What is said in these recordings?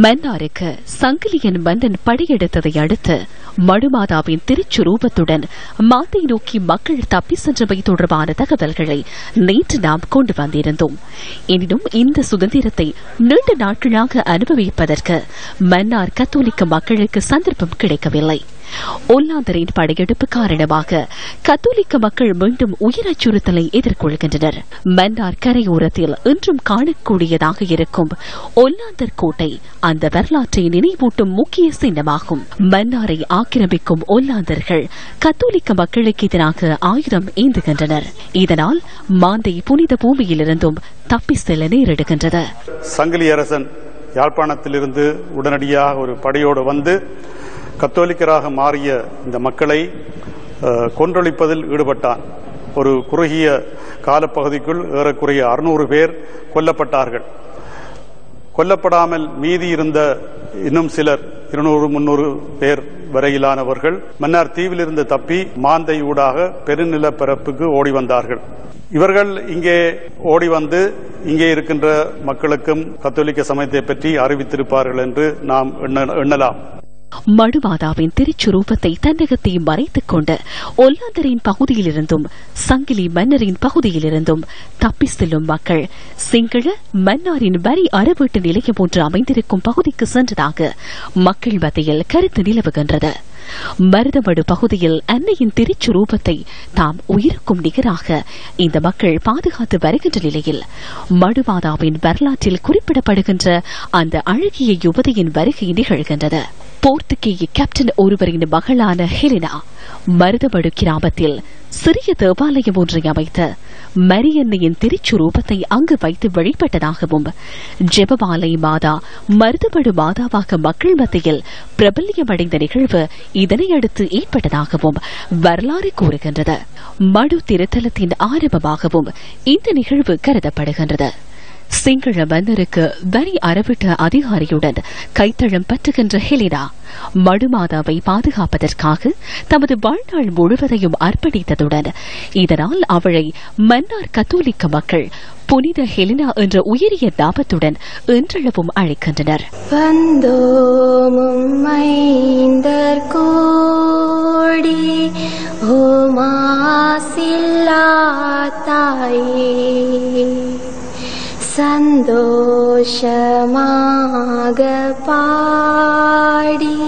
மன்னாருக்கு சங்கிலியன் மன்னன் படையெடுத்ததை அடுத்து மடுமாதாவின் திருச்சுரூபத்துடன் மாந்தை நோக்கி மக்கள் தப்பி சென்றவை தொடர்பான தகவல்களை நேற்று நாம் கொண்டு வந்திருந்தோம். எனினும் இந்த சுதந்திரத்தை நீண்ட நாட்களாக அனுபவிப்பதற்கு மன்னார் கத்தோலிக்க மக்களுக்கு சந்தர்ப்பம் கிடைக்கவில்லை. ஒல்லாந்தரின் படையெடுப்பு காரணமாக கத்தோலிக்க மக்கள் மீண்டும் உயிர் அச்சுறுத்தலை எதிர்கொள்கின்றனர். மன்னார் கரையோரத்தில் இன்றும் காணக்கூடியதாக இருக்கும் ஒல்லாந்தர் கோட்டை அந்த வரலாற்றை நினைவூட்டும் முக்கிய சின்னமாகும். மன்னாரை ஆக்கிரமிக்கும் ஒல்லாந்தர்கள் கத்தோலிக்க மக்களுக்கு எதிராக ஆயுதம் ஏந்துகின்றனர். இதனால் மாந்தை புனித பூமியிலிருந்தும் தப்பி செல்ல நேரிடுகின்றது. சங்கிலி அரசன் யாழ்ப்பாணத்திலிருந்து உடனடியாக ஒரு படையோடு வந்து கத்தோலிக்கராக மாறிய இந்த மக்களை கொன்றொழிப்பதில் ஈடுபட்டான். ஒரு குறுகிய காலப்பகுதிக்குள் ஏறக்குறைய 600 பேர் கொல்லப்பட்டார்கள். கொல்லப்படாமல் மீதி இருந்த இன்னும் சிலர் 200-300 பேர் வரையிலானவர்கள் மன்னார் தீவிலிருந்து தப்பி மாந்தை ஊடாக பெருநிலப்பரப்புக்கு ஓடி வந்தார்கள். இவர்கள் இங்கே ஓடி வந்து இங்கே இருக்கின்ற மக்களுக்கும் கத்தோலிக்க சமயத்தை பற்றி அறிவித்திருப்பார்கள் என்று நாம் எண்ணலாம். மடுமாதாவின் திருச்சுரூபத்தை தன்னகத்தை மறைத்துக் கொண்டு ஒல்லாந்தரின் பகுதியிலிருந்தும் சங்கிலி மன்னரின் பகுதியிலிருந்தும் தப்பி செல்லும் மக்கள் சிங்கள மன்னாரின் வரி அறவீட்டு நிலையம் ஒன்று அமைந்திருக்கும் பகுதிக்கு சென்றதாக மக்கள் மத்தியில் கருத்து நிலவுகின்றது. மருதமடு பகுதியில் அன்னையின் திருச்சுரூபத்தை தாம் உயிருக்கும் நிகராக இந்த மக்கள் பாதுகாத்து வருகின்ற நிலையில் மடுமாதாவின் வரலாற்றில் குறிப்பிடப்படுகின்ற அந்த அழகிய யுவதியின் வருகை நிகழ்கின்றது. போர்த்துகேய கேப்டன் ஒருவரின் மகளான ஹெலினா மருதமடு கிராமத்தில் சிறிய தேவாலயம் ஒன்றை அமைத்து மரியன்னையின் திருச்சுரூபத்தை அங்கு வைத்து வழிபட்டதாகவும் ஜெபமாலை மாதா மருதமடு மாதாவாக மக்கள் மத்தியில் பிரபல்யமடைந்த நிகழ்வு இதனையடுத்து ஏற்பட்டதாகவும் வரலாறு கூறுகின்றது. மடு திருத்தலத்தின் ஆரம்பமாகவும் இந்த நிகழ்வு கருதப்படுகின்றது. சிங்கள மன்னருக்கு வரி அறவிட்ட அதிகாரியுடன் கைத்தளம் பற்றுகின்ற ஹெலினா மடுமாதாவை பாதுகாப்பதற்காக தமது வாழ்நாள் முழுவதையும் அர்ப்பணித்ததுடன் இதனால் அவளை மன்னார் கத்தோலிக்க மக்கள் புனித ஹெலினா என்ற உயரிய நாமத்துடன் இன்றளவும் அழைக்கின்றனர். சந்தோஷமாக பாடி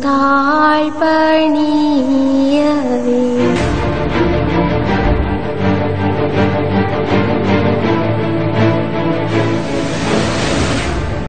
தாழ் பணிய